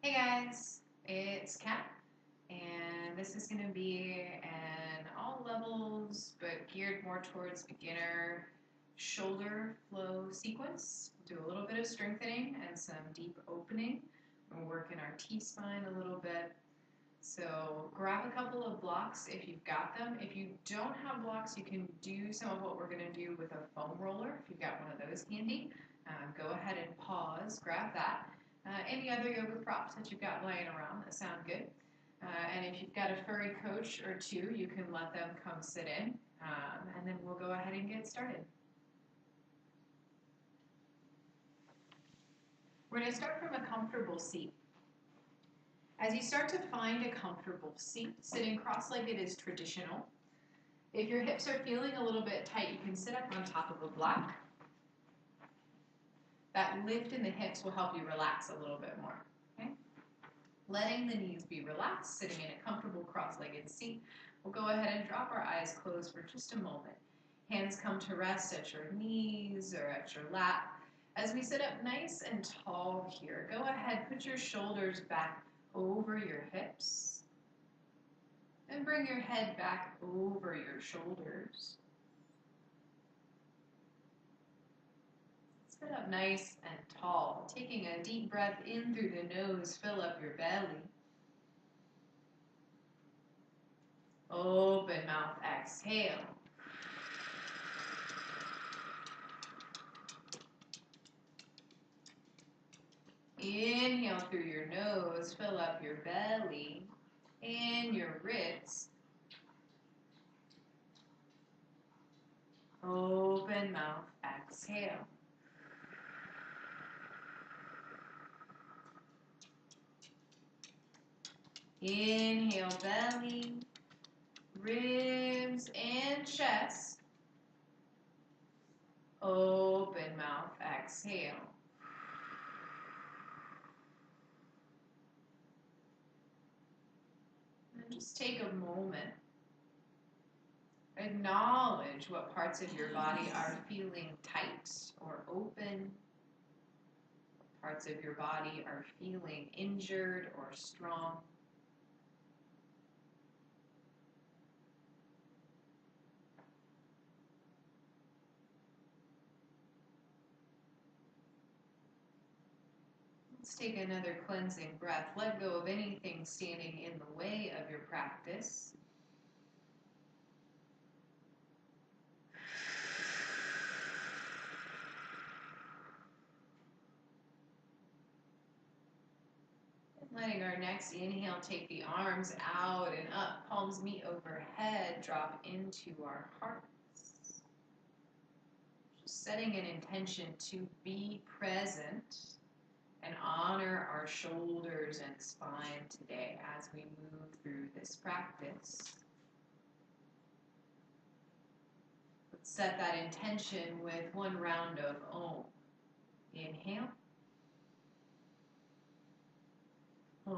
Hey guys, it's Kat, and this is going to be an all levels but geared more towards beginner shoulder flow sequence. We'll do a little bit of strengthening and some deep opening. We'll work in our T-spine a little bit. So grab a couple of blocks if you've got them. If you don't have blocks, you can do some of what we're going to do with a foam roller if you've got one of those handy. Go ahead and pause, grab that. Any other yoga props that you've got laying around that sound good. And if you've got a furry coach or two, you can let them come sit in. And then we'll go ahead and get started. We're going to start from a comfortable seat. As you start to find a comfortable seat, sitting cross-legged is traditional. If your hips are feeling a little bit tight, you can sit up on top of a block. That lift in the hips will help you relax a little bit more. Okay? Letting the knees be relaxed, sitting in a comfortable cross-legged seat. We'll go ahead and drop our eyes closed for just a moment. Hands come to rest at your knees or at your lap. As we sit up nice and tall here, go ahead, put your shoulders back over your hips. And bring your head back over your shoulders. Sit up nice and tall, taking a deep breath in through the nose, fill up your belly. Open mouth, exhale. Inhale through your nose, fill up your belly and your ribs. Open mouth, exhale. Inhale, belly, ribs, and chest. Open mouth, exhale. And just take a moment. Acknowledge what parts of your body are feeling tight or open. What parts of your body are feeling injured or strong. Let's take another cleansing breath. Let go of anything standing in the way of your practice. Letting our next inhale take the arms out and up, palms meet overhead, drop into our hearts. Just setting an intention to be present and honor our shoulders and spine today as we move through this practice. Let's set that intention with one round of Om. Inhale. Go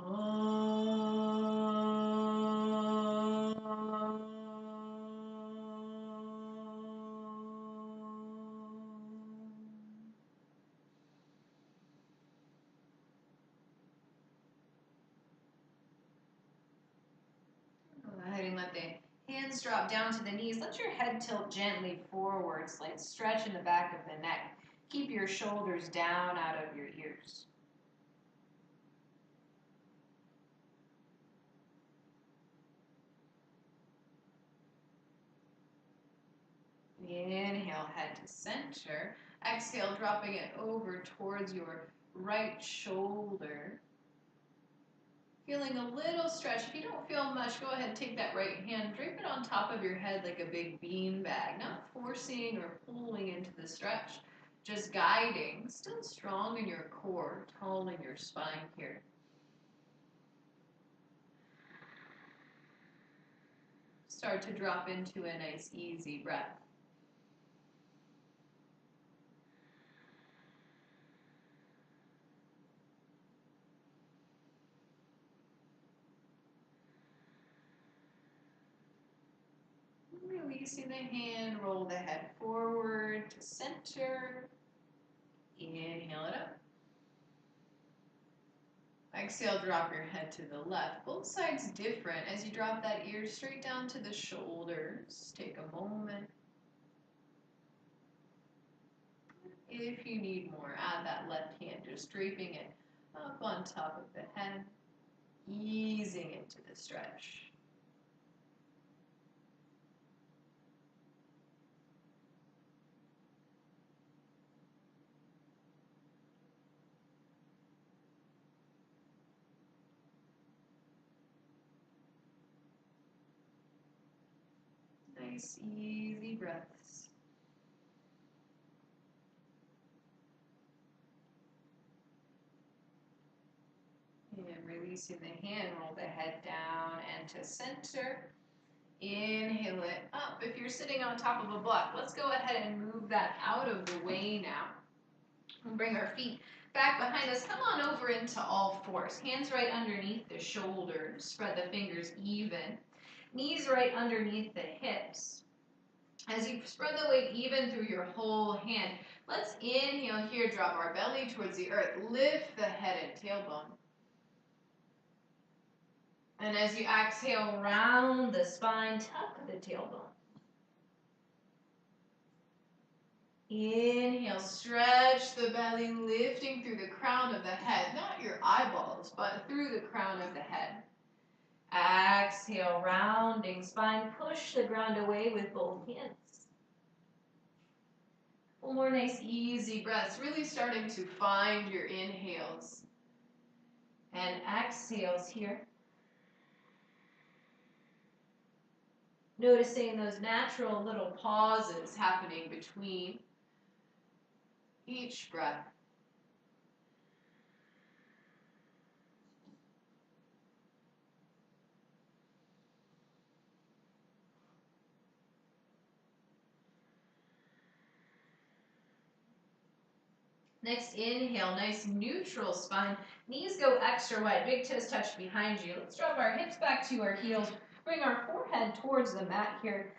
ahead and let the hands drop down to the knees. Let your head tilt gently forward. Slight stretch in the back of the neck. Keep your shoulders down out of your ears. Inhale, head to center. Exhale, dropping it over towards your right shoulder. Feeling a little stretch. If you don't feel much, go ahead and take that right hand, drape it on top of your head like a big bean bag. Not forcing or pulling into the stretch, just guiding. Still strong in your core, tall in your spine here. Start to drop into a nice, easy breath. Releasing the hand, roll the head forward to center. Inhale it up. Exhale, drop your head to the left. Both sides different. As you drop that ear straight down to the shoulders, take a moment. If you need more, add that left hand, just draping it up on top of the head, easing into the stretch. Nice, easy breaths. And releasing the hand, roll the head down and to center. Inhale it up. If you're sitting on top of a block, let's go ahead and move that out of the way now. We'll bring our feet back behind us. Come on over into all fours. Hands right underneath the shoulders. Spread the fingers even. Knees right underneath the hips. As you spread the weight even through your whole hand, let's inhale here, drop our belly towards the earth. Lift the head and tailbone. And as you exhale, round the spine, tuck the tailbone. Inhale, stretch the belly, lifting through the crown of the head, not your eyeballs, but through the crown of the head. Exhale, rounding spine, push the ground away with both hands. One more nice, easy breaths, really starting to find your inhales and exhales here. Noticing those natural little pauses happening between each breath. Next inhale, nice neutral spine. Knees go extra wide, big toes touch behind you. Let's drop our hips back to our heels. Bring our forehead towards the mat here.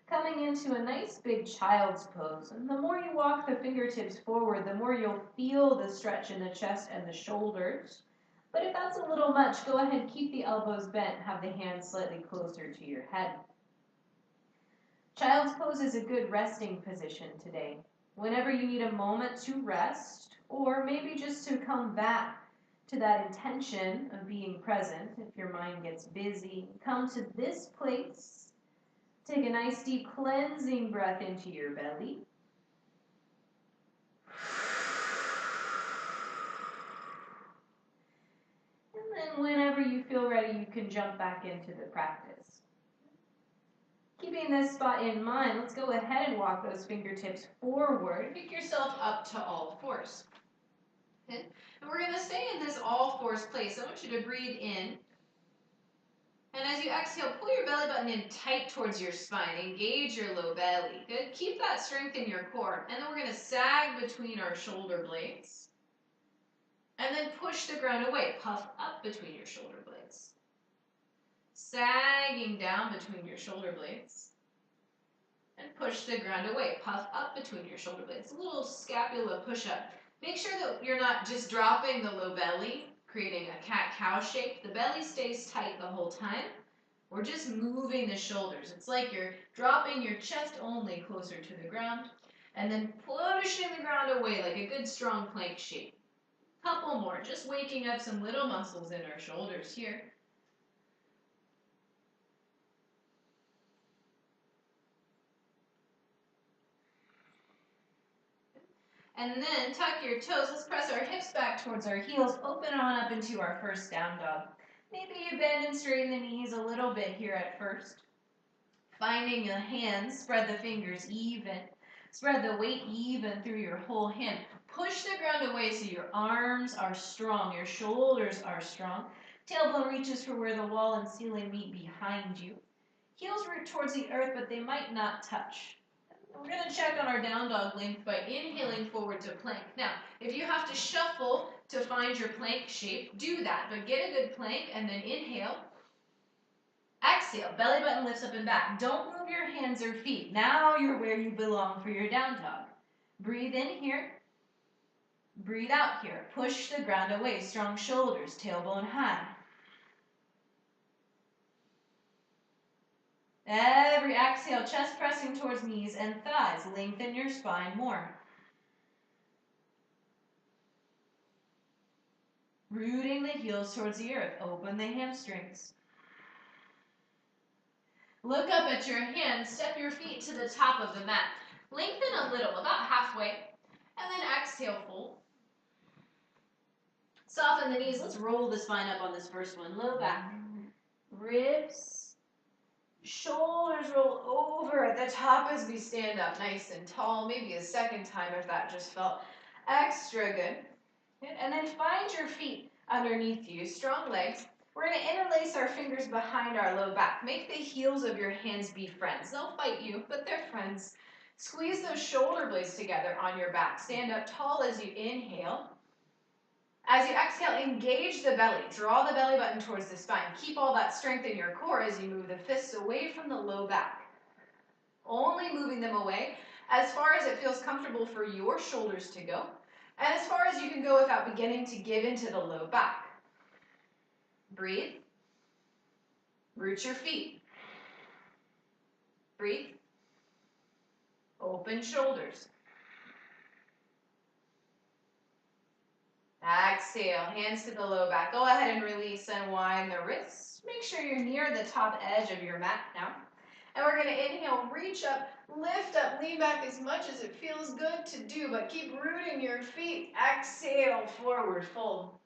Coming into a nice big child's pose. And the more you walk the fingertips forward, the more you'll feel the stretch in the chest and the shoulders. But if that's a little much, go ahead and keep the elbows bent. Have the hands slightly closer to your head. Child's pose is a good resting position today. Whenever you need a moment to rest, or maybe just to come back to that intention of being present, if your mind gets busy, come to this place. Take a nice deep cleansing breath into your belly. And then whenever you feel ready, you can jump back into the practice. Keeping this spot in mind, let's go ahead and walk those fingertips forward. Pick yourself up to all fours. Okay? And we're going to stay in this all fours place. I want you to breathe in. And as you exhale, pull your belly button in tight towards your spine. Engage your low belly. Good. Keep that strength in your core. And then we're going to sag between our shoulder blades. And then push the ground away. Puff up between your shoulder blades. Sagging down between your shoulder blades. And push the ground away. Puff up between your shoulder blades. A little scapula push-up. Make sure that you're not just dropping the low belly, creating a cat-cow shape. The belly stays tight the whole time. We're just moving the shoulders. It's like you're dropping your chest only closer to the ground and then pushing the ground away like a good strong plank shape. Couple more, just waking up some little muscles in our shoulders here. And then tuck your toes. Let's press our hips back towards our heels. Open on up into our first down dog. Maybe you bend and straighten the knees a little bit here at first. Finding the hands, spread the fingers even. Spread the weight even through your whole hand. Push the ground away so your arms are strong, your shoulders are strong. Tailbone reaches for where the wall and ceiling meet behind you. Heels root towards the earth, but they might not touch. We're going to check on our down dog length by inhaling forward to plank. Now, if you have to shuffle to find your plank shape, do that. But get a good plank and then inhale. Exhale. Belly button lifts up and back. Don't move your hands or feet. Now you're where you belong for your down dog. Breathe in here. Breathe out here. Push the ground away. Strong shoulders, tailbone high. Every exhale, chest pressing towards knees and thighs. Lengthen your spine more. Rooting the heels towards the earth. Open the hamstrings. Look up at your hands. Step your feet to the top of the mat. Lengthen a little, about halfway. And then exhale, fold. Soften the knees. Let's roll the spine up on this first one. Low back. Ribs. Shoulders roll over at the top as we stand up nice and tall. Maybe a second time if that just felt extra good. And then find your feet underneath you. Strong legs. We're going to interlace our fingers behind our low back. Make the heels of your hands be friends. They'll fight you, but they're friends. Squeeze those shoulder blades together on your back. Stand up tall as you inhale. As you exhale, engage the belly. Draw the belly button towards the spine. Keep all that strength in your core as you move the fists away from the low back. Only moving them away as far as it feels comfortable for your shoulders to go, and as far as you can go without beginning to give into the low back. Breathe. Root your feet. Breathe. Open shoulders. Exhale, hands to the low back. Go ahead and release and wind the wrists. Make sure you're near the top edge of your mat now. And we're going to inhale, reach up, lift up, lean back as much as it feels good to do, but keep rooting your feet. Exhale, forward fold.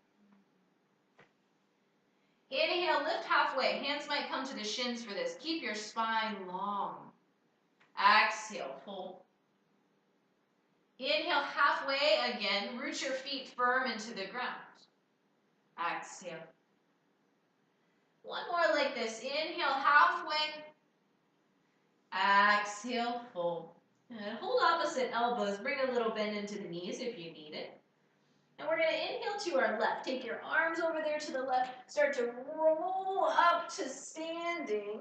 Inhale, lift halfway. Hands might come to the shins for this. Keep your spine long. Exhale, fold. Inhale, halfway again. Root your feet firm into the ground. Exhale. One more like this. Inhale, halfway. Exhale, fold. And hold opposite elbows. Bring a little bend into the knees if you need it. And we're going to inhale to our left. Take your arms over there to the left. Start to roll up to standing.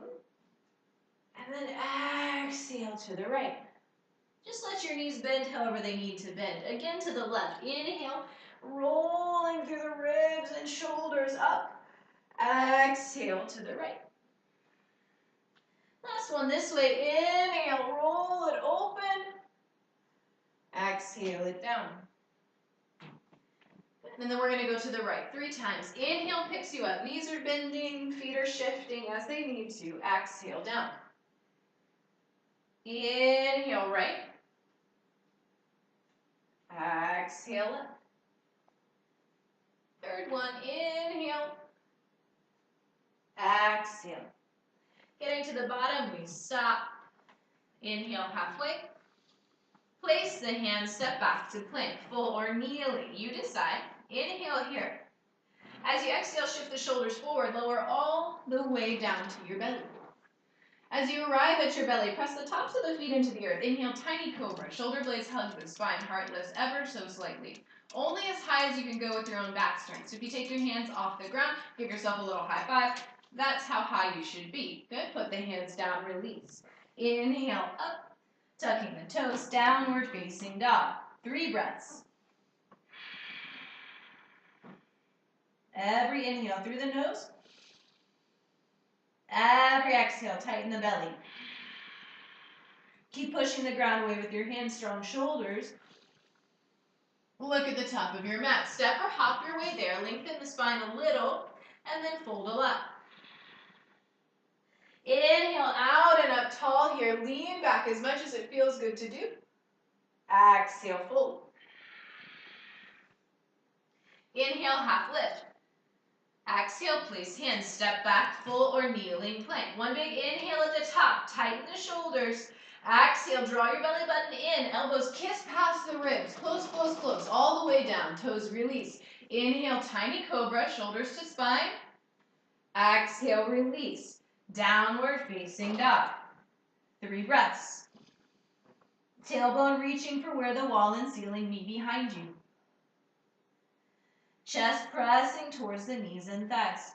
And then exhale to the right. Just let your knees bend however they need to bend. Again to the left. Inhale, rolling through the ribs and shoulders up. Exhale to the right. Last one this way. Inhale, roll it open. Exhale it down. And then we're going to go to the right 3 times. Inhale picks you up. Knees are bending, feet are shifting as they need to. Exhale down. Inhale right. Exhale up. Third one, inhale. Exhale. Getting to the bottom, we stop. Inhale halfway. Place the hands, step back to plank, full or kneeling. You decide. Inhale here. As you exhale, shift the shoulders forward, lower all the way down to your belly. As you arrive at your belly, press the tops of the feet into the earth. Inhale, tiny cobra. Shoulder blades hug the spine, heart lifts ever so slightly. Only as high as you can go with your own back strength. So if you take your hands off the ground, give yourself a little high five. That's how high you should be. Good. Put the hands down, release. Inhale, up. Tucking the toes, downward facing dog. 3 breaths. Every inhale through the nose. Every exhale, tighten the belly. Keep pushing the ground away with your hands, strong shoulders. Look at the top of your mat. Step or hop your way there. Lengthen the spine a little, and then fold a lot. Inhale out and up tall here. Lean back as much as it feels good to do. Exhale, fold. Inhale, half lift. Exhale, place hands, step back, full or kneeling plank. One big inhale at the top, tighten the shoulders. Exhale, draw your belly button in, elbows kiss past the ribs. Close, close, close, all the way down, toes release. Inhale, tiny cobra, shoulders to spine. Exhale, release. Downward facing dog. 3 breaths. Tailbone reaching for where the wall and ceiling meet behind you. Chest pressing towards the knees and thighs.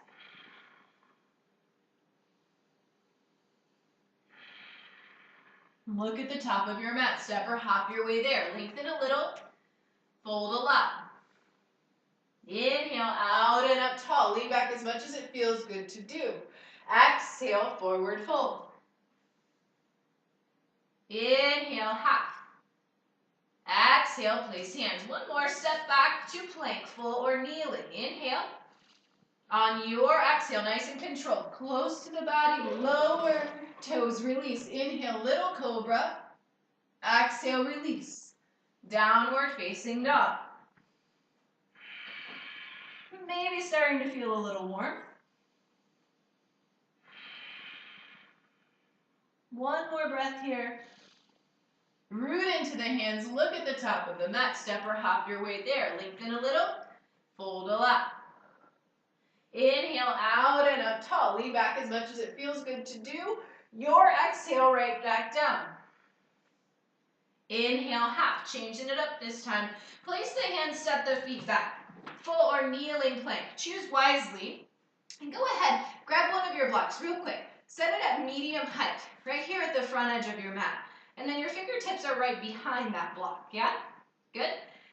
Look at the top of your mat. Step or hop your way there. Lengthen a little. Fold a lot. Inhale, out and up tall. Lean back as much as it feels good to do. Exhale, forward fold. Inhale, half. Exhale, place hands. One more, step back to plank, full or kneeling. Inhale. On your exhale, nice and controlled. Close to the body, lower toes, release. Inhale, little cobra. Exhale, release. Downward facing dog. Maybe starting to feel a little warm. One more breath here. Root into the hands, look at the top of the mat, step or hop your way there. Lengthen a little, fold a lot. Inhale, out and up tall. Lean back as much as it feels good to do. Your exhale, right back down. Inhale, half. Changing it up this time. Place the hands, step the feet back. Full or kneeling plank. Choose wisely. And go ahead, grab one of your blocks real quick. Set it at medium height, right here at the front edge of your mat. And then your fingertips are right behind that block, yeah? Good?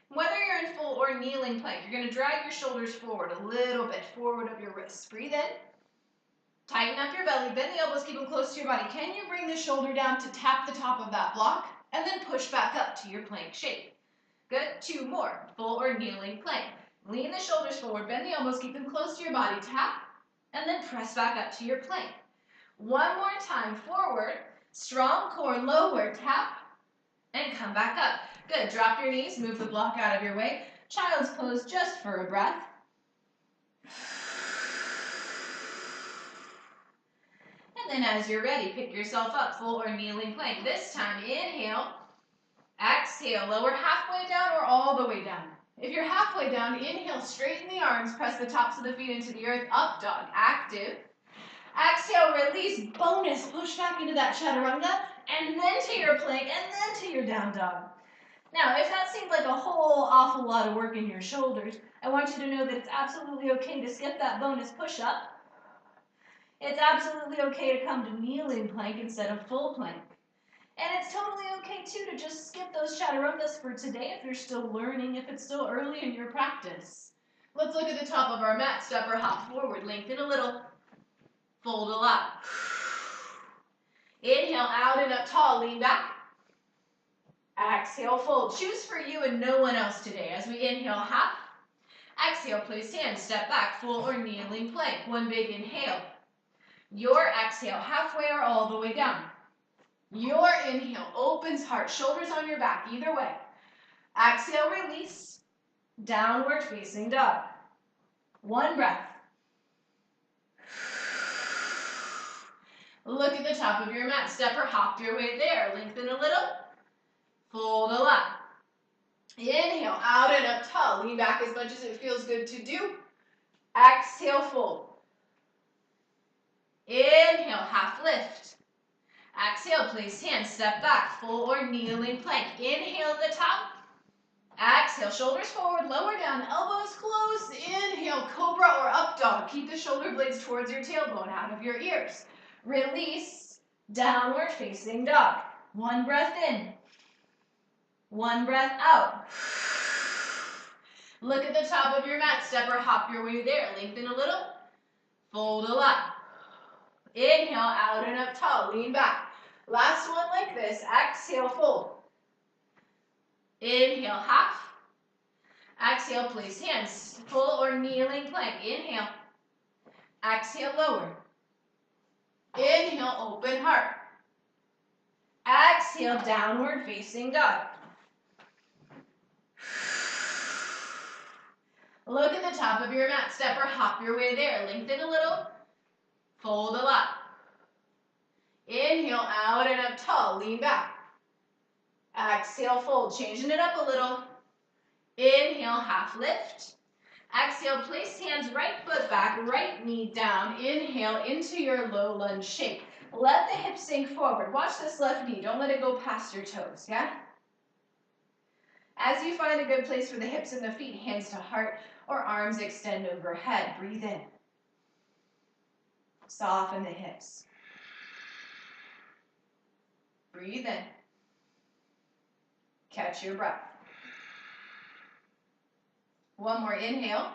Whether you're in full or kneeling plank, you're going to drag your shoulders forward a little bit, forward of your wrists. Breathe in. Tighten up your belly, bend the elbows, keep them close to your body. Can you bring the shoulder down to tap the top of that block? And then push back up to your plank shape. Good. 2 more. Full or kneeling plank. Lean the shoulders forward, bend the elbows, keep them close to your body. Tap, and then press back up to your plank. One more time. Forward. Strong core, lower, tap, and come back up. Good. Drop your knees, move the block out of your way. Child's pose just for a breath. And then as you're ready, pick yourself up, full or kneeling plank. This time, inhale, exhale, lower halfway down or all the way down. If you're halfway down, inhale, straighten the arms, press the tops of the feet into the earth, up dog, active. Exhale, release, bonus, push back into that chaturanga, and then to your plank, and then to your down dog. Now, if that seemed like a whole awful lot of work in your shoulders, I want you to know that it's absolutely okay to skip that bonus push-up. It's absolutely okay to come to kneeling plank instead of full plank. And it's totally okay, too, to just skip those chaturangas for today if you're still learning, if it's still early in your practice. Let's look at the top of our mat, step or hop forward, lengthen a little. Fold a lot. Inhale, out and up tall, lean back. Exhale, fold. Choose for you and no one else today. As we inhale, half. Exhale, place hands, step back, full or kneeling plank. One big inhale. Your exhale, halfway or all the way down. Your inhale opens heart, shoulders on your back, either way. Exhale, release. Downward facing dog. One breath. Look at the top of your mat. Step or hop your way there. Lengthen a little. Fold a lot. Inhale, out and up tall. Lean back as much as it feels good to do. Exhale, fold. Inhale, half lift. Exhale, place hands, step back, full or kneeling plank. Inhale at the top. Exhale, shoulders forward, lower down, elbows close. Inhale, cobra or up dog. Keep the shoulder blades towards your tailbone, out of your ears. Release, downward facing dog. One breath in. One breath out. Look at the top of your mat. Step or hop your way there. Lengthen a little. Fold a lot. Inhale, out and up tall. Lean back. Last one like this. Exhale, fold. Inhale, half. Exhale, place hands. Full or kneeling plank. Inhale. Exhale, lower. Inhale, open heart. Exhale, downward facing dog. Look at the top of your mat. Step or hop your way there. Lengthen a little. Fold a lot. Inhale, out and up tall. Lean back. Exhale, fold. Changing it up a little. Inhale, half lift. Exhale, place hands, right foot back, right knee down. Inhale into your low lunge shape. Let the hips sink forward. Watch this left knee. Don't let it go past your toes, yeah? As you find a good place for the hips and the feet, hands to heart or arms extend overhead. Breathe in. Soften the hips. Breathe in. Catch your breath. One more inhale.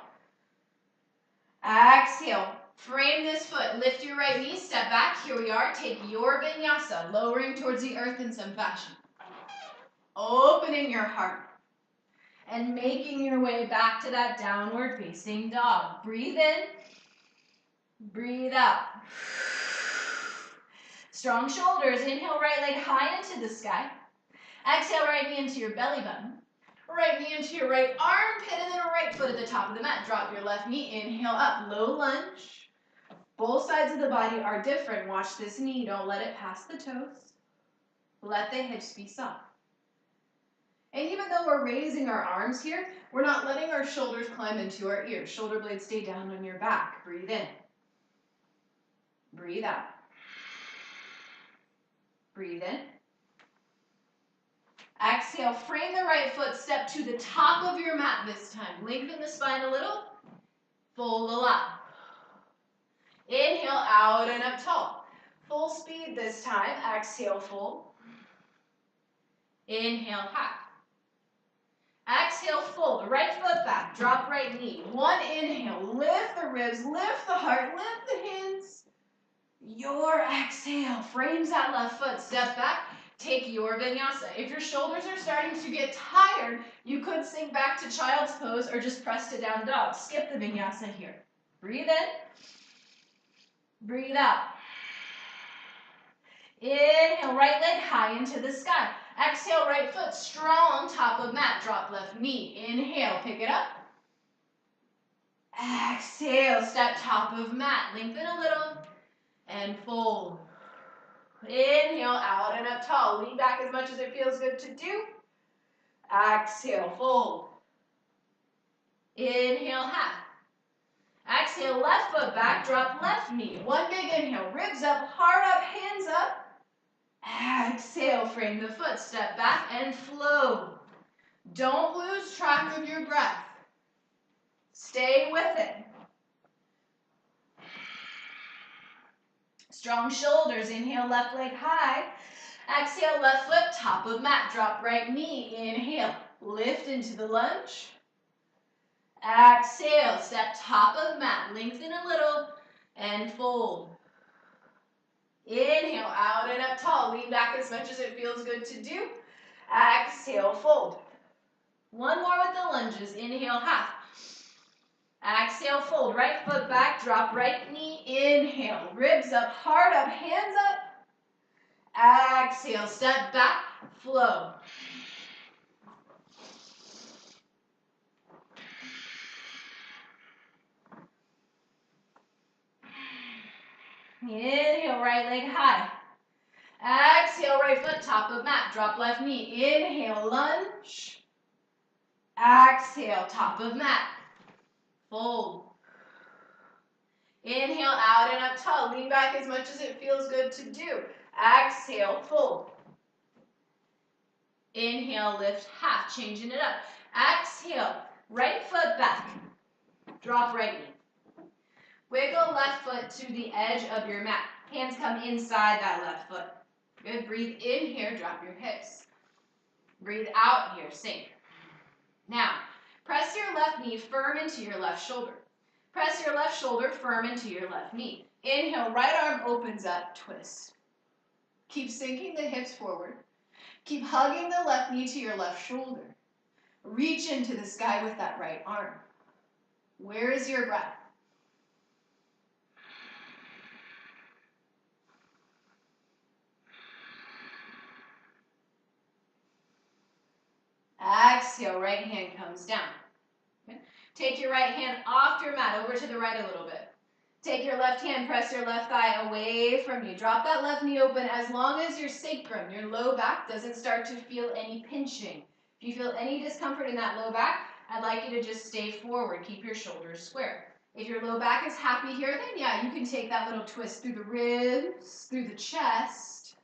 Exhale. Frame this foot. Lift your right knee. Step back. Here we are. Take your vinyasa. Lowering towards the earth in some fashion. Opening your heart. And making your way back to that downward facing dog. Breathe in. Breathe out. Strong shoulders. Inhale, right leg high into the sky. Exhale, right knee into your belly button. Right knee into your right armpit, and then right foot at the top of the mat. Drop your left knee. Inhale up. Low lunge. Both sides of the body are different. Watch this knee. Don't let it pass the toes. Let the hips be soft. And even though we're raising our arms here, we're not letting our shoulders climb into our ears. Shoulder blades stay down on your back. Breathe in. Breathe out. Breathe in. Exhale, frame the right foot, step to the top of your mat this time. Lengthen the spine a little. Fold a lot. Inhale, out and up tall. Full speed this time. Exhale, fold. Inhale, half. Exhale, fold. Right foot back. Drop right knee. One inhale. Lift the ribs. Lift the heart. Lift the hands. Your exhale. Frames that left foot. Step back. Take your vinyasa. If your shoulders are starting to get tired, you could sink back to child's pose or just press to down dog. Skip the vinyasa here. Breathe in. Breathe out. Inhale, right leg high into the sky. Exhale, right foot strong, top of mat. Drop left knee. Inhale, pick it up. Exhale, step top of mat. Lengthen a little and fold. Inhale, out and up tall. Lean back as much as it feels good to do. Exhale, fold. Inhale, half. Exhale, left foot back, drop left knee. One big inhale, ribs up, heart up, hands up. Exhale, frame the foot, step back and flow. Don't lose track of your breath. Stay with it. Strong shoulders, inhale, left leg high. Exhale, left foot, top of mat, drop right knee. Inhale, lift into the lunge. Exhale, step top of mat, lengthen a little and fold. Inhale, out and up tall. Lean back as much as it feels good to do. Exhale, fold. One more with the lunges. Inhale, half. Exhale, fold. Right foot back, drop right knee. Inhale, ribs up, heart up, hands up. Exhale, step back, flow. Inhale, right leg high. Exhale, right foot, top of mat. Drop left knee. Inhale, lunge. Exhale, top of mat. Fold. Inhale, out and up tall. Lean back as much as it feels good to do. Exhale, fold. Inhale, lift half, changing it up. Exhale, right foot back. Drop right knee. Wiggle left foot to the edge of your mat. Hands come inside that left foot. Good. Breathe in here, drop your hips. Breathe out here, sink. Now, press your left knee firm into your left shoulder. Press your left shoulder firm into your left knee. Inhale, right arm opens up, twist. Keep sinking the hips forward. Keep hugging the left knee to your left shoulder. Reach into the sky with that right arm. Where is your breath? Exhale, right hand comes down. Okay. Take your right hand off your mat, over to the right a little bit. Take your left hand, press your left thigh away from you. Drop that left knee open as long as your sacrum, your low back, doesn't start to feel any pinching. If you feel any discomfort in that low back, I'd like you to just stay forward. Keep your shoulders square. If your low back is happy here, then yeah, you can take that little twist through the ribs, through the chest.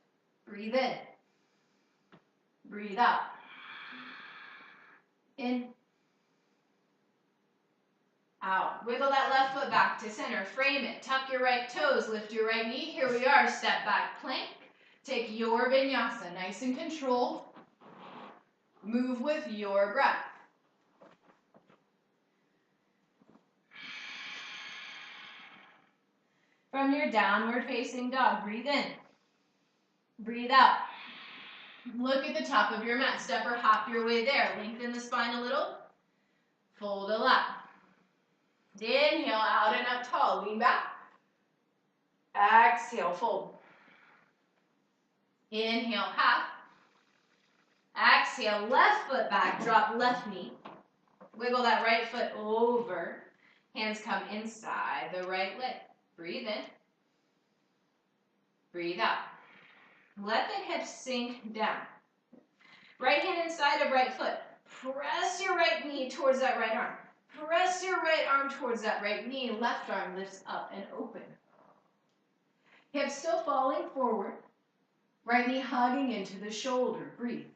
Breathe in. Breathe out. In. Out. Wiggle that left foot back to center. Frame it. Tuck your right toes. Lift your right knee. Here we are. Step back plank. Take your vinyasa. Nice and controlled. Move with your breath. from your downward facing dog. Breathe in. Breathe out. Look at the top of your mat. Step or hop your way there. Lengthen the spine a little. Fold a lot. Inhale, out and up tall. Lean back. Exhale, fold. Inhale, half. Exhale, left foot back. Drop left knee. Wiggle that right foot over. Hands come inside the right leg. Breathe in. Breathe out. Let the hips sink down. Right hand inside of right foot. Press your right knee towards that right arm. Press your right arm towards that right knee. Left arm lifts up and open. Hips still falling forward. Right knee hugging into the shoulder. Breathe.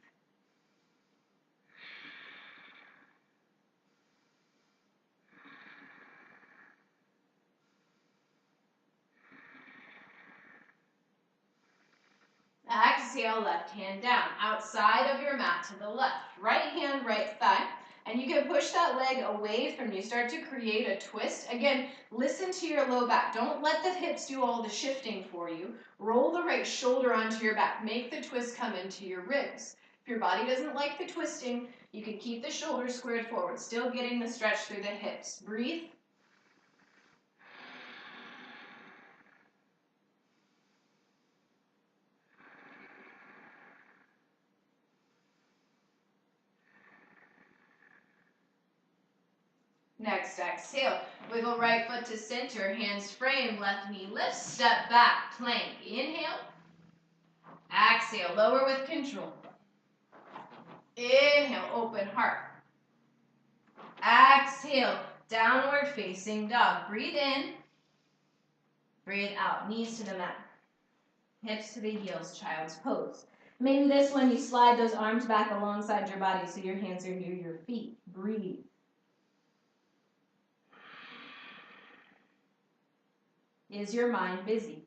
Exhale, left hand down, outside of your mat to the left. Right hand, right thigh. And you can push that leg away from you. Start to create a twist. Again, listen to your low back. Don't let the hips do all the shifting for you. Roll the right shoulder onto your back. Make the twist come into your ribs. If your body doesn't like the twisting, you can keep the shoulders squared forward, still getting the stretch through the hips. Breathe. Next, exhale. Wiggle right foot to center, hands frame, left knee lifts, step back, plank. Inhale. Exhale, lower with control. Inhale, open heart. Exhale, downward facing dog. Breathe in. Breathe out, knees to the mat. Hips to the heels, child's pose. Maybe this one you slide those arms back alongside your body so your hands are near your feet. Breathe. Is your mind busy?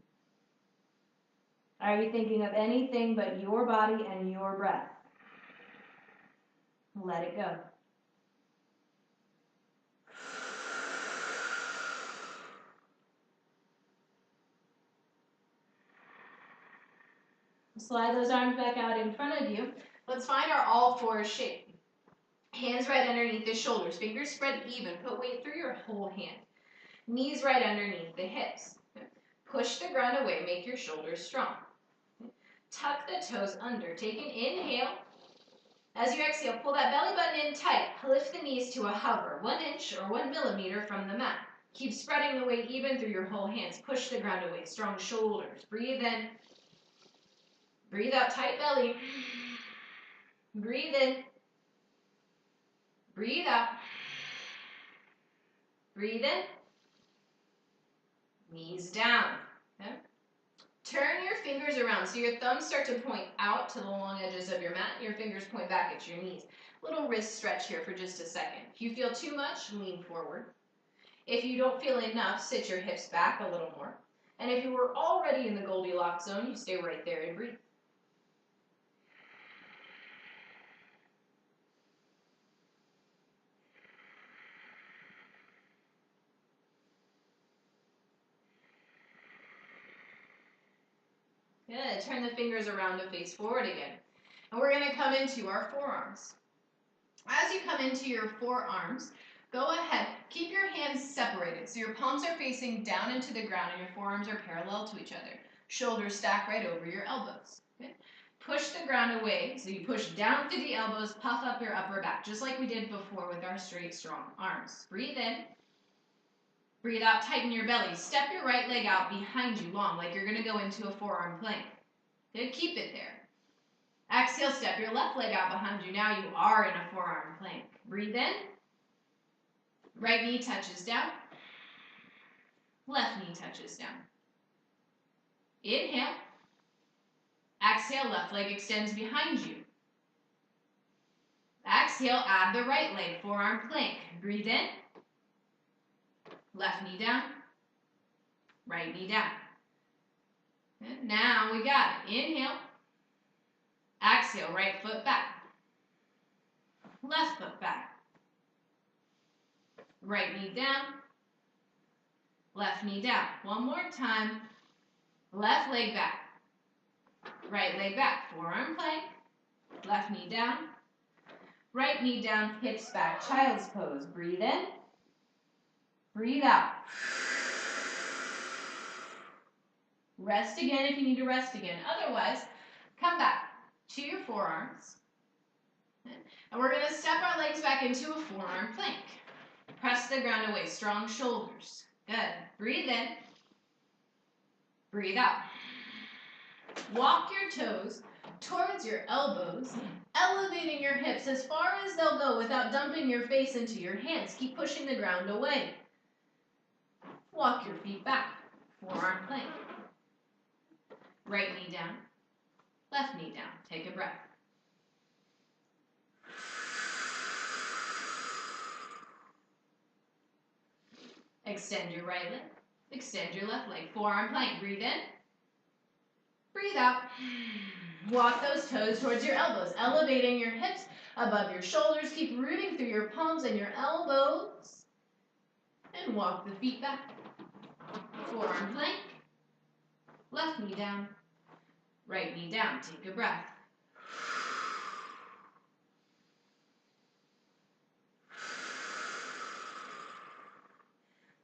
Are you thinking of anything but your body and your breath? Let it go. Slide those arms back out in front of you. Let's find our all fours shape. Hands right underneath the shoulders. Fingers spread even. Put weight through your whole hand. Knees right underneath the hips. Push the ground away. Make your shoulders strong. Tuck the toes under. Take an inhale. As you exhale, pull that belly button in tight. Lift the knees to a hover, 1 inch or 1 millimeter from the mat. Keep spreading the weight even through your whole hands. Push the ground away. Strong shoulders. Breathe in. Breathe out, tight belly. Breathe in. Breathe out. Breathe in. Knees down. Okay? Turn your fingers around so your thumbs start to point out to the long edges of your mat. Your fingers point back at your knees. Little wrist stretch here for just a second. If you feel too much, lean forward. If you don't feel enough, sit your hips back a little more. And if you were already in the Goldilocks zone, you stay right there and breathe. Good. Turn the fingers around to face forward again. And we're going to come into our forearms. As you come into your forearms, go ahead. Keep your hands separated. So your palms are facing down into the ground and your forearms are parallel to each other. Shoulders stack right over your elbows. Okay? Push the ground away. So you push down through the elbows, puff up your upper back, just like we did before with our straight, strong arms. Breathe in. Breathe out, tighten your belly. Step your right leg out behind you long, like you're going to go into a forearm plank. Good, keep it there. Exhale, step your left leg out behind you. Now you are in a forearm plank. Breathe in. Right knee touches down. Left knee touches down. Inhale. Exhale, left leg extends behind you. Exhale, add the right leg, forearm plank. Breathe in. Left knee down. Right knee down. And now we got it. Inhale. Exhale, right foot back. Left foot back. Right knee down. left knee down. One more time. Left leg back. Right leg back. Forearm plank. Left knee down. Right knee down, hips back. Child's pose. Breathe in. Breathe out. Rest again if you need to rest again. Otherwise, come back to your forearms. And we're going to step our legs back into a forearm plank. Press the ground away. Strong shoulders. Good. Breathe in. Breathe out. Walk your toes towards your elbows, elevating your hips as far as they'll go without dumping your face into your hands. Keep pushing the ground away. Walk your feet back. Forearm plank. Right knee down. Left knee down. Take a breath. Extend your right leg. Extend your left leg. Forearm plank. Breathe in. Breathe out. Walk those toes towards your elbows, elevating your hips above your shoulders. Keep rooting through your palms and your elbows. And walk the feet back. Forearm plank. Left knee down. Right knee down. Take a breath.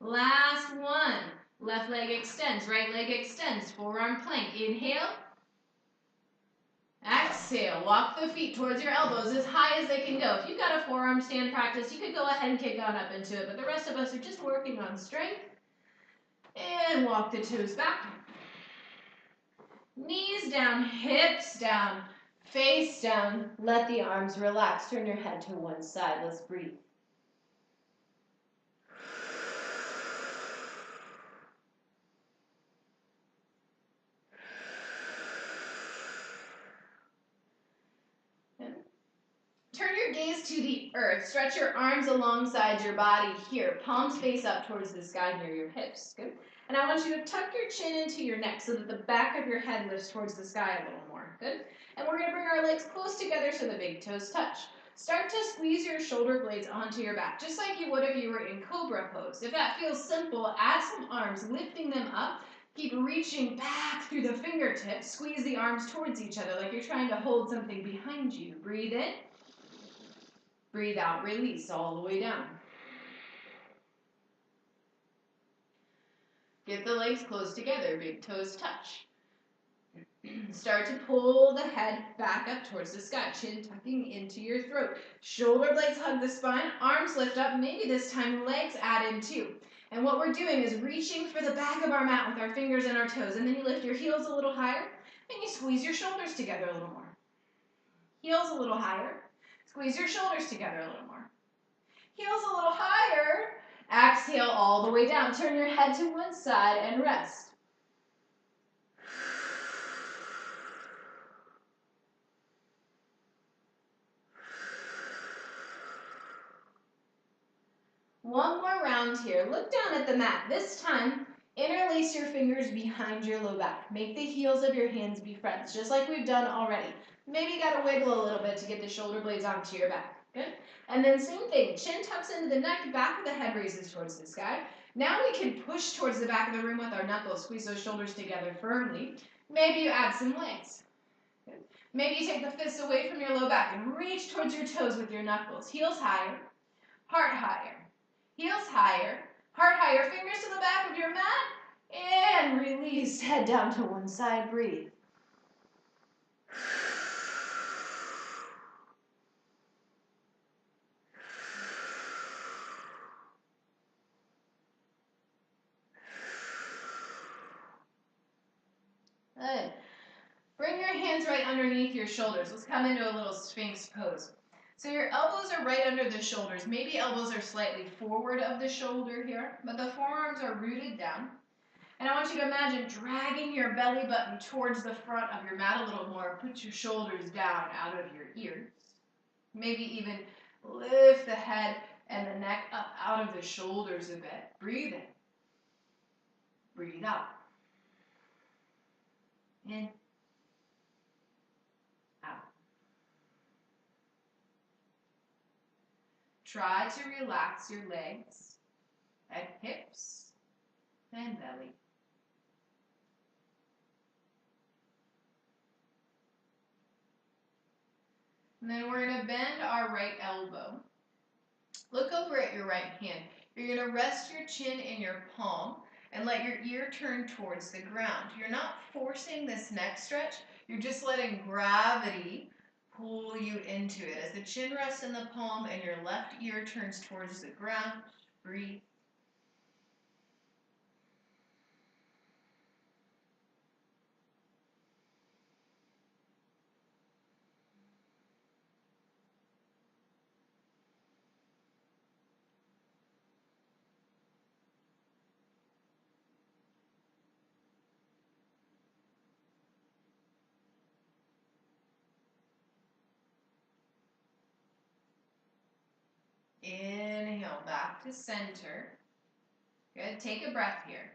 Last one. Left leg extends, right leg extends. Forearm plank. Inhale. Exhale. Walk the feet towards your elbows as high as they can go. If you've got a forearm stand practice, you could go ahead and kick on up into it, but the rest of us are just working on strength. And walk the toes back. Knees down, hips down, face down. Let the arms relax. Turn your head to one side. Let's breathe. Turn your gaze to the earth. Stretch your arms alongside your body here. Palms face up towards the sky near your hips. Good. And I want you to tuck your chin into your neck so that the back of your head lifts towards the sky a little more. Good. And we're going to bring our legs close together so the big toes touch. Start to squeeze your shoulder blades onto your back, just like you would if you were in cobra pose. If that feels simple, add some arms, lifting them up. Keep reaching back through the fingertips. Squeeze the arms towards each other like you're trying to hold something behind you. Breathe in. Breathe out, release all the way down. Get the legs close together, big toes touch. Start to pull the head back up towards the sky, chin tucking into your throat. Shoulder blades hug the spine, arms lift up, maybe this time legs add in too. And what we're doing is reaching for the back of our mat with our fingers and our toes, and then you lift your heels a little higher, and you squeeze your shoulders together a little more. Heels a little higher. Squeeze your shoulders together a little more. Heels a little higher. Exhale all the way down. Turn your head to one side and rest. One more round here. Look down at the mat. This time, interlace your fingers behind your low back. Make the heels of your hands be friends, just like we've done already. Maybe you got to wiggle a little bit to get the shoulder blades onto your back. Good. And then same thing. Chin tucks into the neck, back of the head raises towards the sky. Now we can push towards the back of the room with our knuckles. Squeeze those shoulders together firmly. Maybe you add some legs. Good. Maybe you take the fists away from your low back and reach towards your toes with your knuckles. Heels higher, heart higher. Heels higher, heart higher. Fingers to the back of your mat. And release. Head down to one side. Breathe. Good. Bring your hands right underneath your shoulders. Let's come into a little Sphinx pose. So your elbows are right under the shoulders. Maybe elbows are slightly forward of the shoulder here, but the forearms are rooted down. And I want you to imagine dragging your belly button towards the front of your mat a little more. Put your shoulders down out of your ears. Maybe even lift the head and the neck up out of the shoulders a bit. Breathe in. Breathe out. In. Out. Try to relax your legs and hips. and belly. And then we're going to bend our right elbow. Look over at your right hand. You're going to rest your chin in your palm and let your ear turn towards the ground. You're not forcing this neck stretch. You're just letting gravity pull you into it. As the chin rests in the palm and your left ear turns towards the ground, breathe. Inhale, back to center. Good, take a breath here.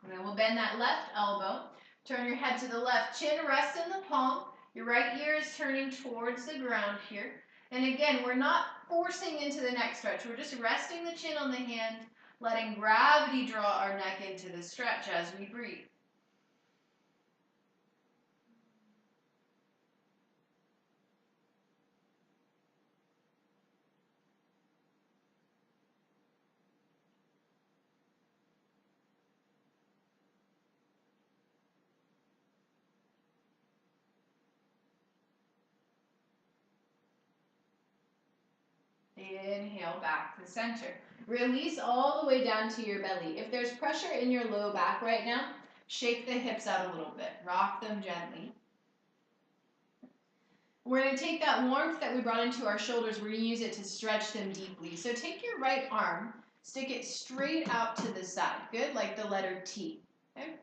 And then we'll bend that left elbow. Turn your head to the left. Chin rests in the palm. Your right ear is turning towards the ground here. And again, we're not forcing into the neck stretch. We're just resting the chin on the hand, letting gravity draw our neck into the stretch as we breathe. Inhale, back to center. Release all the way down to your belly. If there's pressure in your low back right now, shake the hips out a little bit. Rock them gently. We're going to take that warmth that we brought into our shoulders, we're going to use it to stretch them deeply. So take your right arm, stick it straight out to the side. Good, like the letter T. Okay?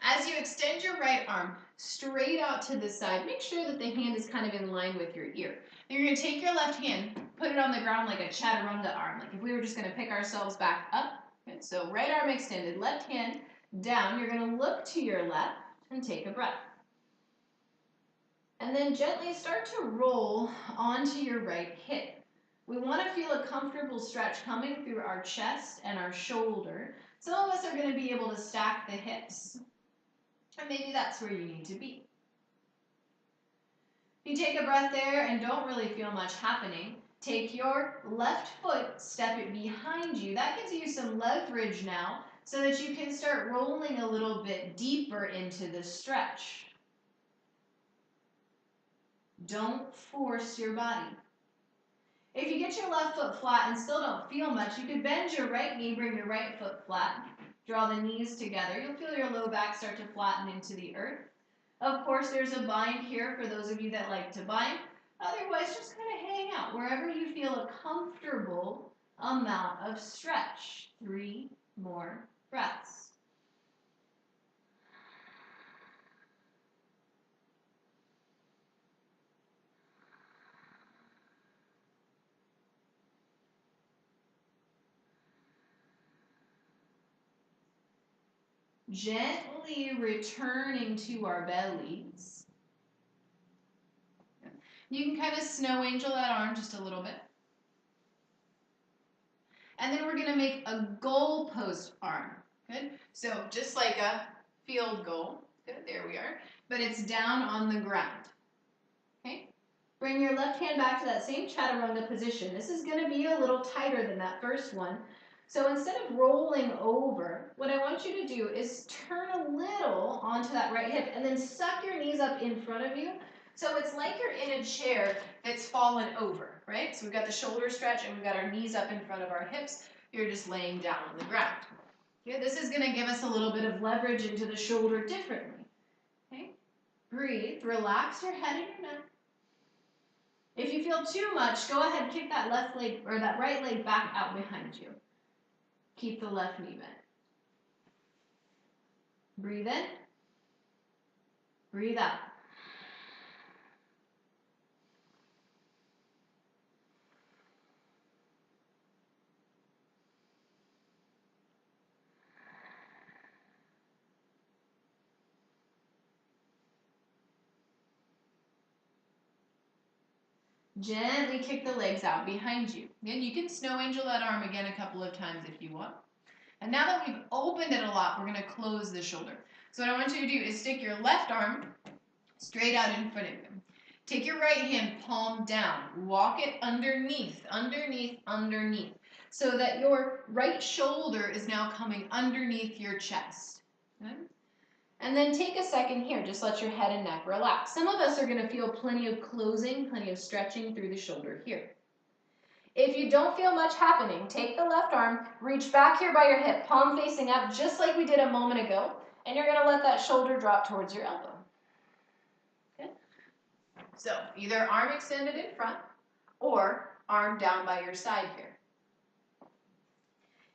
As you extend your right arm straight out to the side, make sure that the hand is kind of in line with your ear. Then you're going to take your left hand, put it on the ground like a chaturanga arm, like if we were just going to pick ourselves back up. Good. So right arm extended, left hand down. You're going to look to your left and take a breath. And then gently start to roll onto your right hip. We want to feel a comfortable stretch coming through our chest and our shoulder. Some of us are going to be able to stack the hips. And maybe that's where you need to be. If you take a breath there and don't really feel much happening, take your left foot, step it behind you. That gives you some leverage now so that you can start rolling a little bit deeper into the stretch. Don't force your body. If you get your left foot flat and still don't feel much, you could bend your right knee, bring your right foot flat, draw the knees together. You'll feel your low back start to flatten into the earth. Of course, there's a bind here for those of you that like to bind. Otherwise, just kind of hang out wherever you feel a comfortable amount of stretch. 3 more breaths. Gently returning to our bellies. You can kind of snow angel that arm just a little bit. And then we're going to make a goalpost arm. Good. So just like a field goal. Good. There we are. But it's down on the ground. Okay. Bring your left hand back to that same chaturanga position. This is going to be a little tighter than that first one. So instead of rolling over, what I want you to do is turn a little onto that right hip and then suck your knees up in front of you. So it's like you're in a chair that's fallen over, right? So we've got the shoulder stretch and we've got our knees up in front of our hips. You're just laying down on the ground. Okay, this is going to give us a little bit of leverage into the shoulder differently. Okay, breathe, relax your head and your neck. If you feel too much, go ahead and kick that left leg or that right leg back out behind you. Keep the left knee bent. Breathe in. Breathe out. Gently kick the legs out behind you. Then you can snow angel that arm again a couple of times if you want. And now that we've opened it a lot, we're going to close the shoulder. So what I want you to do is stick your left arm straight out in front of you. Take your right hand palm down. Walk it underneath, underneath, underneath, so that your right shoulder is now coming underneath your chest. Okay? And then take a second here. Just let your head and neck relax. Some of us are going to feel plenty of closing, plenty of stretching through the shoulder here. If you don't feel much happening, take the left arm, reach back here by your hip, palm facing up, just like we did a moment ago, and you're going to let that shoulder drop towards your elbow. Okay? So either arm extended in front or arm down by your side here.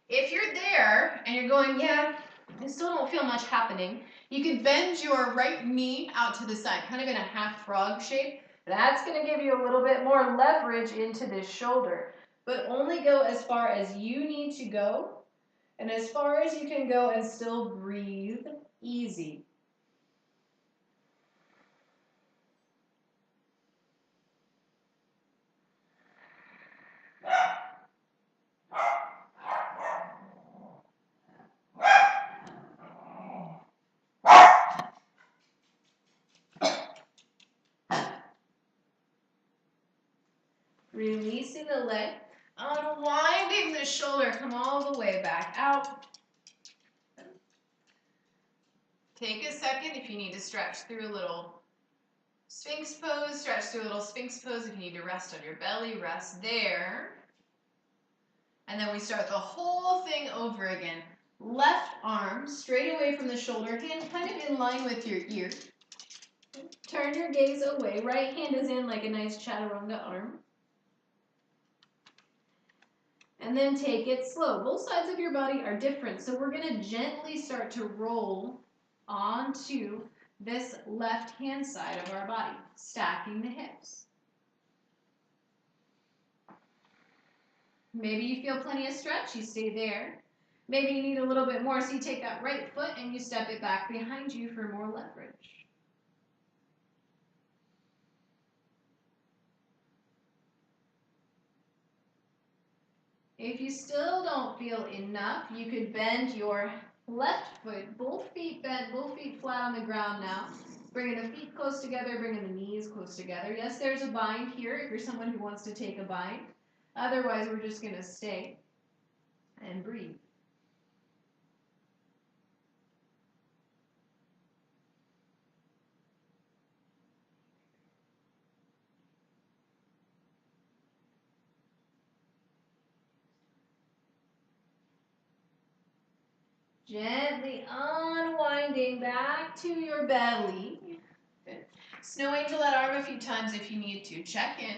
If you're there and you're going, yeah, I still don't feel much happening, you could bend your right knee out to the side, kind of in a half frog shape. That's going to give you a little bit more leverage into this shoulder, but only go as far as you need to go and as far as you can go and still breathe easy. Releasing the leg, unwinding the shoulder, come all the way back out. Take a second if you need to stretch through a little Sphinx pose, stretch through a little Sphinx pose. If you need to rest on your belly, rest there. And then we start the whole thing over again. Left arm straight away from the shoulder, hand kind of in line with your ear. Turn your gaze away. Right hand is in like a nice chaturanga arm. And then take it slow. Both sides of your body are different, so we're going to gently start to roll onto this left hand side of our body, stacking the hips. Maybe you feel plenty of stretch, you stay there. Maybe you need a little bit more, so you take that right foot and you step it back behind you for more leverage. If you still don't feel enough, you could bend your left foot, both feet bent, both feet flat on the ground now. Bringing the feet close together, bringing the knees close together. Yes, there's a bind here if you're someone who wants to take a bind. Otherwise, we're just going to stay and breathe. Gently unwinding back to your belly. Good. Snow angel that arm a few times if you need to. Check in.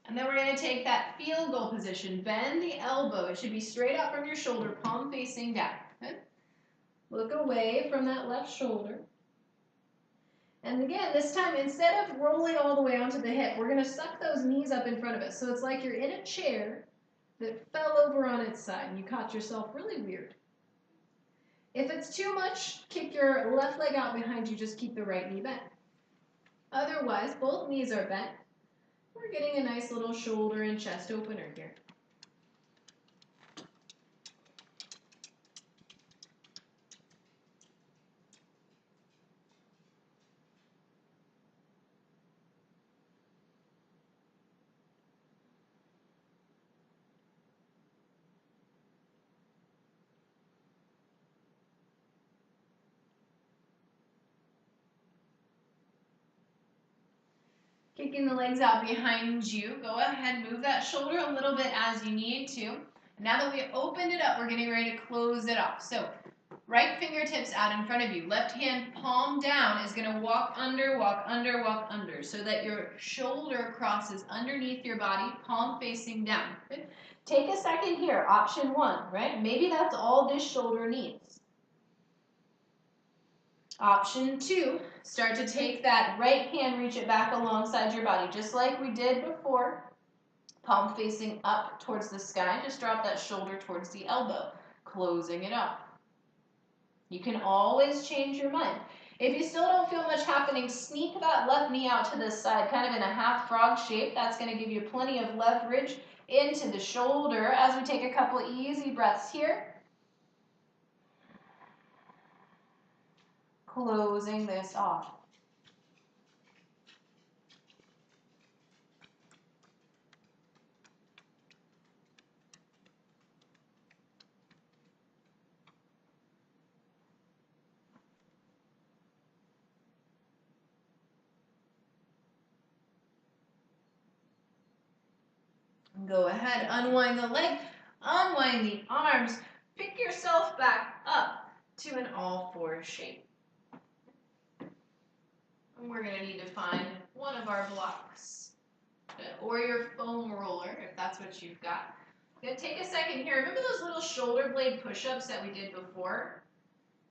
And then we're going to take that field goal position. Bend the elbow. It should be straight up from your shoulder, palm facing down. Good. Look away from that left shoulder. And again, this time, instead of rolling all the way onto the hip, we're going to suck those knees up in front of us. So it's like you're in a chair that fell over on its side and you caught yourself really weird. If it's too much, kick your left leg out behind you, just keep the right knee bent. Otherwise, both knees are bent. We're getting a nice little shoulder and chest opener here. Kicking the legs out behind you. Go ahead, move that shoulder a little bit as you need to. Now that we opened it up, we're getting ready to close it off. So right fingertips out in front of you. Left hand palm down is going to walk under, walk under, walk under, so that your shoulder crosses underneath your body, palm facing down. Good. Take a second here, option one, right? Maybe that's all this shoulder needs. Option two, start to take that right hand, reach it back alongside your body, just like we did before. Palm facing up towards the sky. Just drop that shoulder towards the elbow, closing it up. You can always change your mind. If you still don't feel much happening, sneak that left knee out to the side, kind of in a half frog shape. That's going to give you plenty of leverage into the shoulder as we take a couple easy breaths here. Closing this off. Go ahead, unwind the leg, unwind the arms, pick yourself back up to an all-fours shape. And we're going to need to find one of our blocks or your foam roller if that's what you've got. Going to take a second here. Remember those little shoulder blade push-ups that we did before?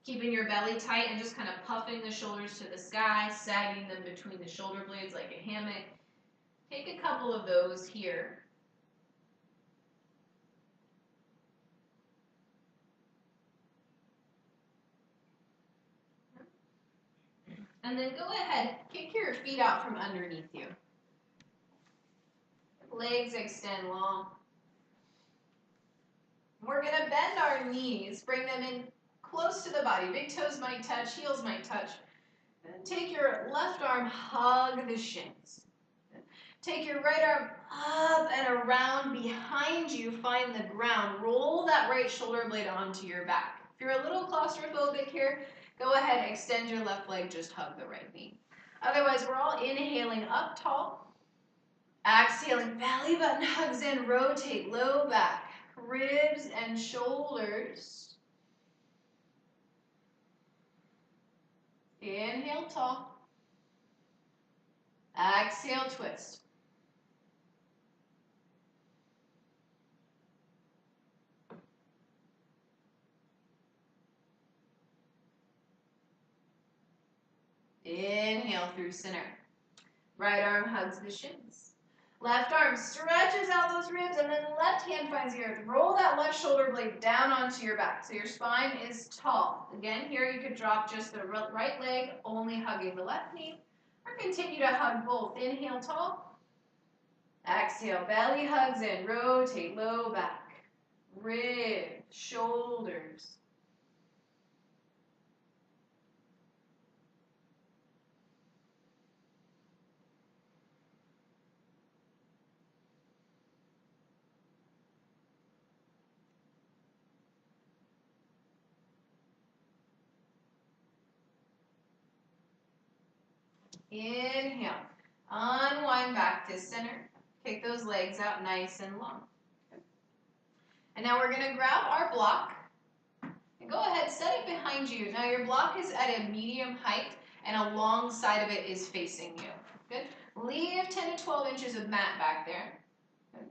Keeping your belly tight and just kind of puffing the shoulders to the sky, sagging them between the shoulder blades like a hammock. Take a couple of those here. And then go ahead, kick your feet out from underneath you. Legs extend long. We're going to bend our knees, bring them in close to the body. Big toes might touch, heels might touch. And take your left arm, hug the shins. Take your right arm up and around behind you, find the ground. Roll that right shoulder blade onto your back. If you're a little claustrophobic here, go ahead, extend your left leg, just hug the right knee. Otherwise, we're all inhaling up tall. Exhaling, belly button hugs in, rotate low back, ribs and shoulders. Inhale, tall. Exhale, twist. Inhale through center. Right arm hugs the shins. Left arm stretches out those ribs, and then left hand finds the earth. Roll that left shoulder blade down onto your back so your spine is tall. Again, here you could drop just the right leg, only hugging the left knee, or continue to hug both. Inhale, tall. Exhale, belly hugs in. Rotate, low back. Ribs, shoulders. Inhale, unwind back to center. Kick those legs out nice and long. And now we're going to grab our block and go ahead, set it behind you. Now your block is at a medium height and a long side of it is facing you. Good. Leave 10 to 12 inches of mat back there. Good.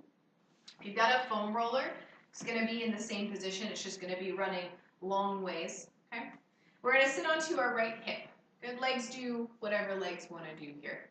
If you've got a foam roller, it's going to be in the same position. It's just going to be running long ways. Okay. We're going to sit onto our right hip. Good. Legs do whatever legs want to do here.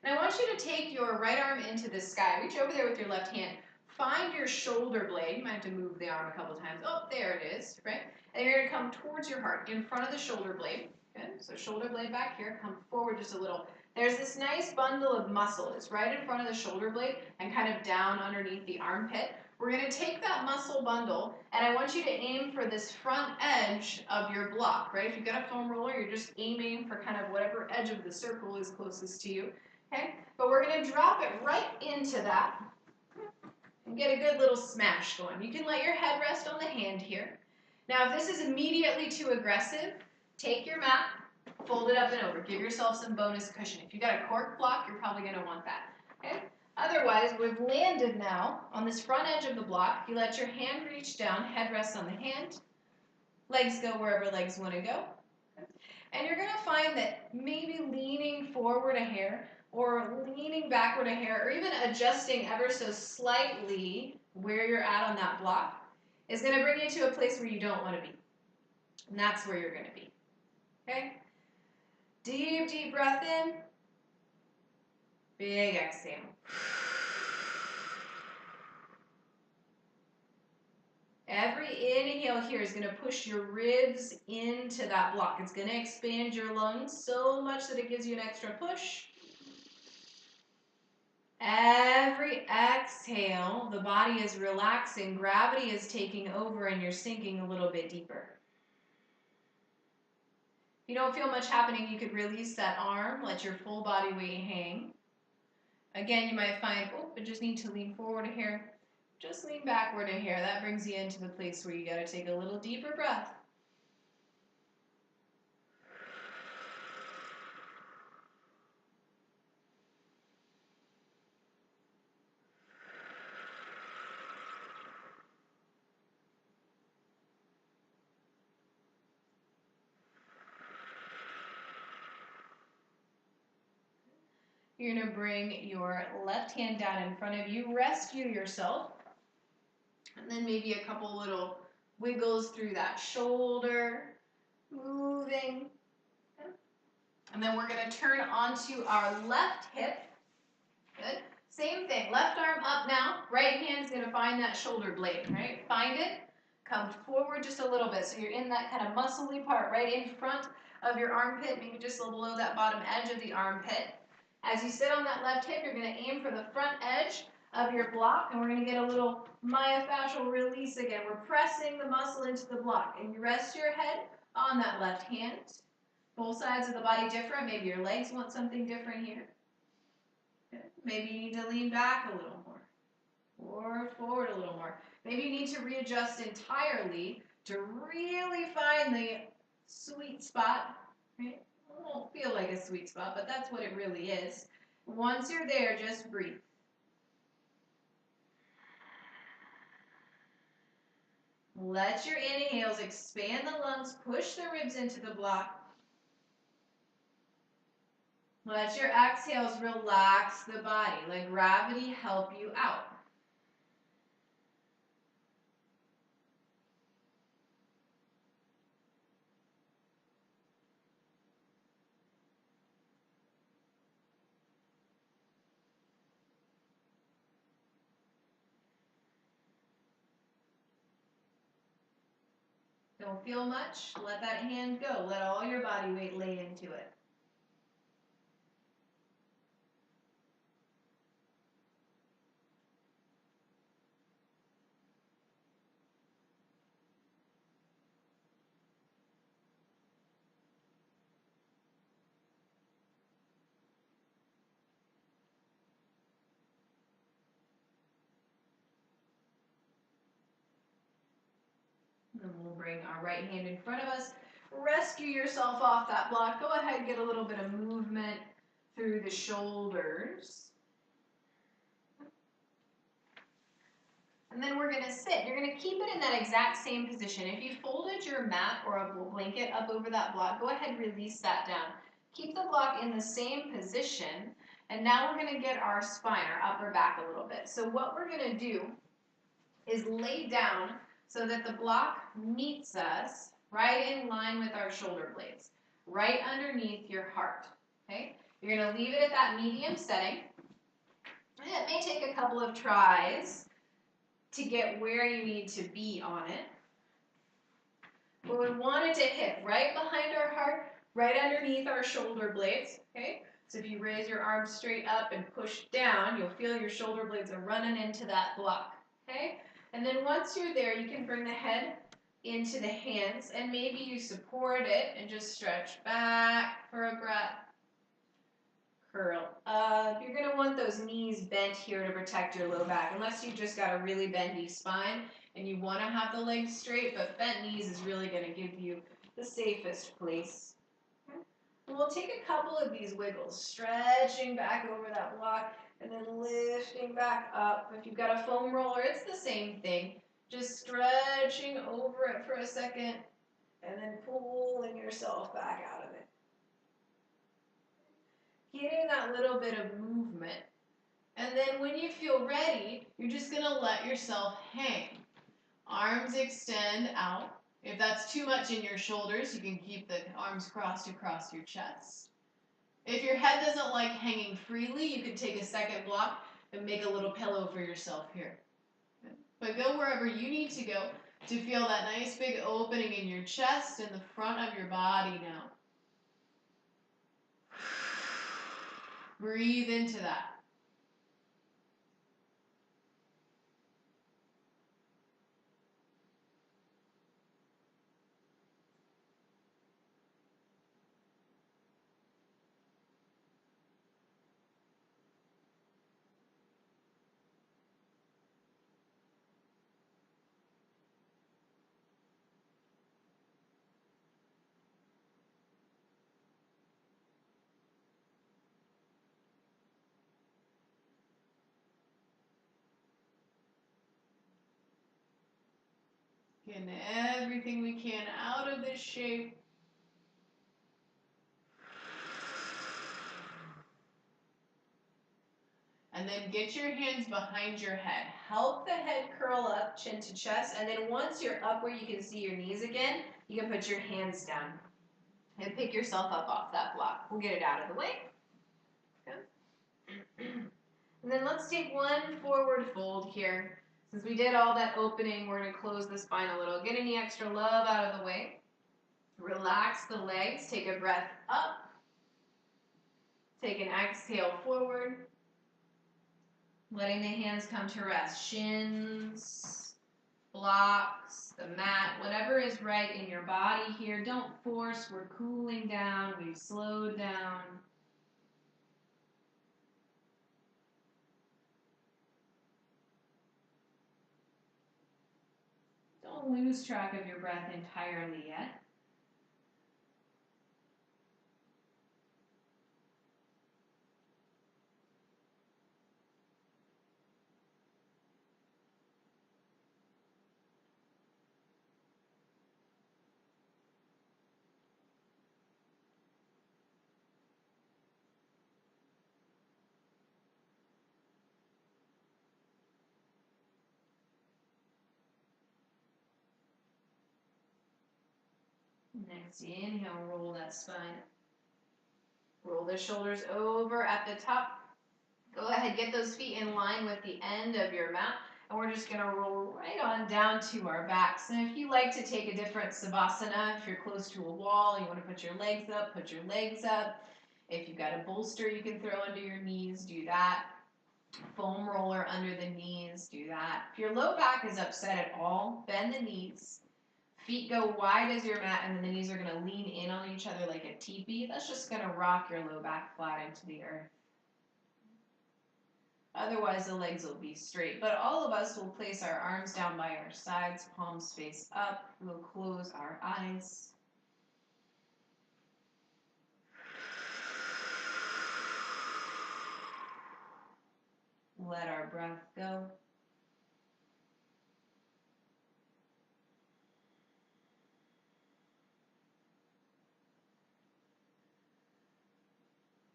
And I want you to take your right arm into the sky. Reach over there with your left hand. Find your shoulder blade. You might have to move the arm a couple times. Oh, there it is, right? And you're going to come towards your heart, in front of the shoulder blade. Good. So shoulder blade back here. Come forward just a little. There's this nice bundle of muscle. It's right in front of the shoulder blade and kind of down underneath the armpit. We're going to take that muscle bundle, and I want you to aim for this front edge of your block, right? If you've got a foam roller, you're just aiming for kind of whatever edge of the circle is closest to you, okay? But we're going to drop it right into that and get a good little smash going. You can let your head rest on the hand here. Now, if this is immediately too aggressive, take your mat, fold it up and over. Give yourself some bonus cushion. If you've got a cork block, you're probably going to want that, okay? Otherwise, we've landed now on this front edge of the block. You let your hand reach down, head rests on the hand, legs go wherever legs want to go. And you're going to find that maybe leaning forward a hair or leaning backward a hair or even adjusting ever so slightly where you're at on that block is going to bring you to a place where you don't want to be. And that's where you're going to be. Okay? Deep, deep breath in. Big exhale. Every inhale here is going to push your ribs into that block. It's going to expand your lungs so much that it gives you an extra push. Every exhale, the body is relaxing, gravity is taking over, and you're sinking a little bit deeper. If you don't feel much happening, you could release that arm, let your full body weight hang. Again, you might find, oh, I just need to lean forward a hair. Just lean backward a hair. That brings you into the place where you got to take a little deeper breath. You're going to bring your left hand down in front of you, rescue yourself, and then maybe a couple little wiggles through that shoulder, moving. And then we're going to turn onto our left hip. Good. Same thing, left arm up now, right hand is going to find that shoulder blade, right? Find it, come forward just a little bit, so you're in that kind of muscly part right in front of your armpit, maybe just below that bottom edge of the armpit. As you sit on that left hip, you're going to aim for the front edge of your block, and we're going to get a little myofascial release again. We're pressing the muscle into the block, and you rest your head on that left hand. Both sides of the body different. Maybe your legs want something different here. Maybe you need to lean back a little more, or forward a little more. Maybe you need to readjust entirely to really find the sweet spot, right? It won't feel like a sweet spot, but that's what it really is. Once you're there, just breathe. Let your inhales expand the lungs, push the ribs into the block. Let your exhales relax the body. Let gravity help you out. Don't feel much. Let that hand go. Let all your body weight lay into it. And we'll bring our right hand in front of us. Rescue yourself off that block. Go ahead and get a little bit of movement through the shoulders. And then we're going to sit. You're going to keep it in that exact same position. If you folded your mat or a blanket up over that block, go ahead and release that down. Keep the block in the same position. And now we're going to get our spine, our upper back a little bit. So what we're going to do is lay down so that the block meets us right in line with our shoulder blades, right underneath your heart, okay? You're going to leave it at that medium setting. And it may take a couple of tries to get where you need to be on it. But we want it to hit right behind our heart, right underneath our shoulder blades, okay? So if you raise your arms straight up and push down, you'll feel your shoulder blades are running into that block, okay? And then once you're there, you can bring the head into the hands, and maybe you support it and just stretch back for a breath. Curl up. You're going to want those knees bent here to protect your low back, unless you've just got a really bendy spine and you want to have the legs straight, but bent knees is really going to give you the safest place. Okay. We'll take a couple of these wiggles, stretching back over that block, and then lifting back up. If you've got a foam roller, it's the same thing. Just stretching over it for a second, and then pulling yourself back out of it. Getting that little bit of movement. And then when you feel ready, you're just going to let yourself hang. Arms extend out. If that's too much in your shoulders, you can keep the arms crossed across your chest. If your head doesn't like hanging freely, you can take a second block and make a little pillow for yourself here. But go wherever you need to go. to feel that nice big opening in your chest and the front of your body now. Breathe into that. Getting everything we can out of this shape. And then get your hands behind your head. Help the head curl up, chin to chest. And then once you're up where you can see your knees again, you can put your hands down and pick yourself up off that block. We'll get it out of the way. Good. And then let's take one forward fold here. Since we did all that opening, we're going to close the spine a little. Get any extra love out of the way. Relax the legs. Take a breath up. Take an exhale forward. Letting the hands come to rest. Shins, blocks, the mat, whatever is right in your body here. Don't force. We're cooling down. We've slowed down. Don't lose track of your breath entirely yet. Next inhale, roll that spine. Roll the shoulders over at the top. Go ahead, get those feet in line with the end of your mat. And we're just going to roll right on down to our backs. And if you like to take a different savasana, if you're close to a wall, you want to put your legs up, put your legs up. If you've got a bolster you can throw under your knees, do that. Foam roller under the knees, do that. If your low back is upset at all, bend the knees. Feet go wide as your mat, and then the knees are going to lean in on each other like a teepee. That's just going to rock your low back flat into the earth. Otherwise, the legs will be straight. But all of us will place our arms down by our sides, palms face up. We'll close our eyes. Let our breath go.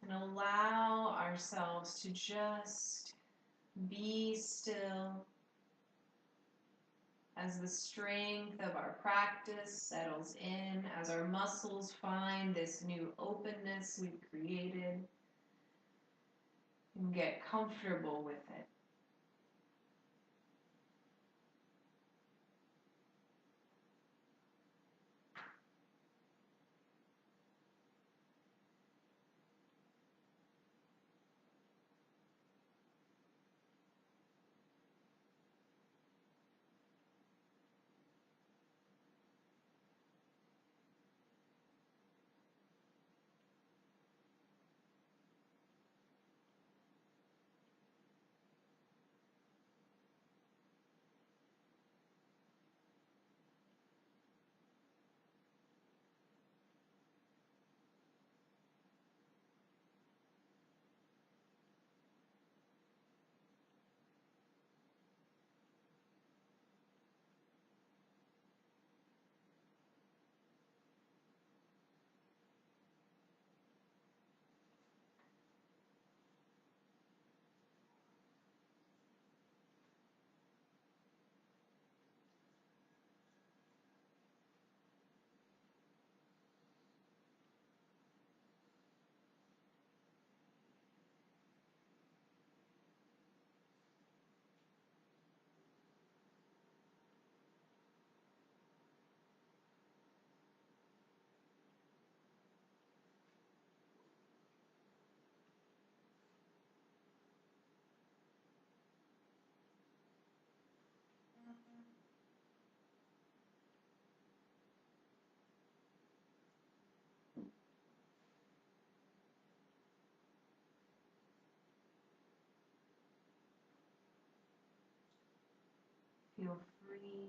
And allow ourselves to just be still as the strength of our practice settles in, as our muscles find this new openness we've created, and get comfortable with it.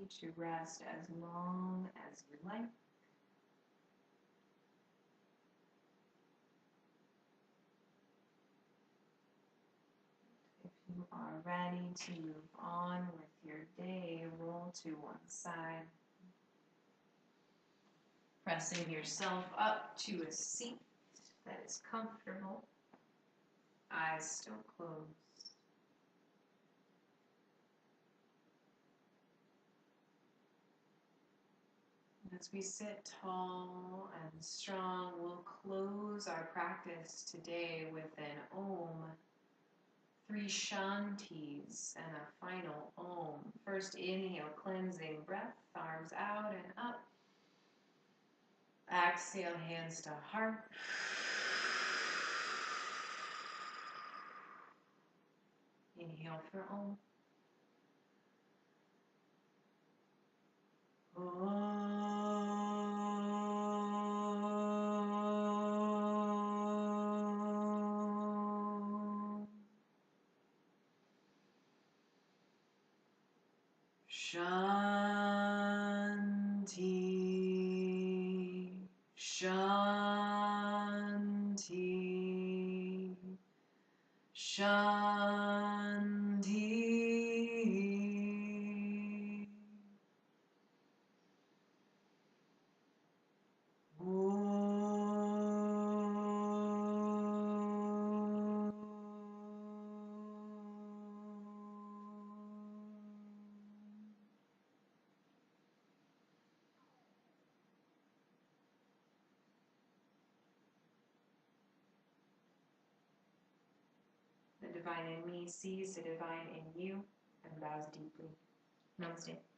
free to rest as long as you like. If you are ready to move on with your day, roll to one side. Pressing yourself up to a seat that is comfortable. Eyes still closed. As we sit tall and strong, we'll close our practice today with an Om, 3 Shantis, and a final Om. First inhale, cleansing breath, arms out and up. Exhale, hands to heart. Inhale for Om. Shanti, Shanti, Shanti. The divine in me sees the divine in you and bows deeply. Namaste.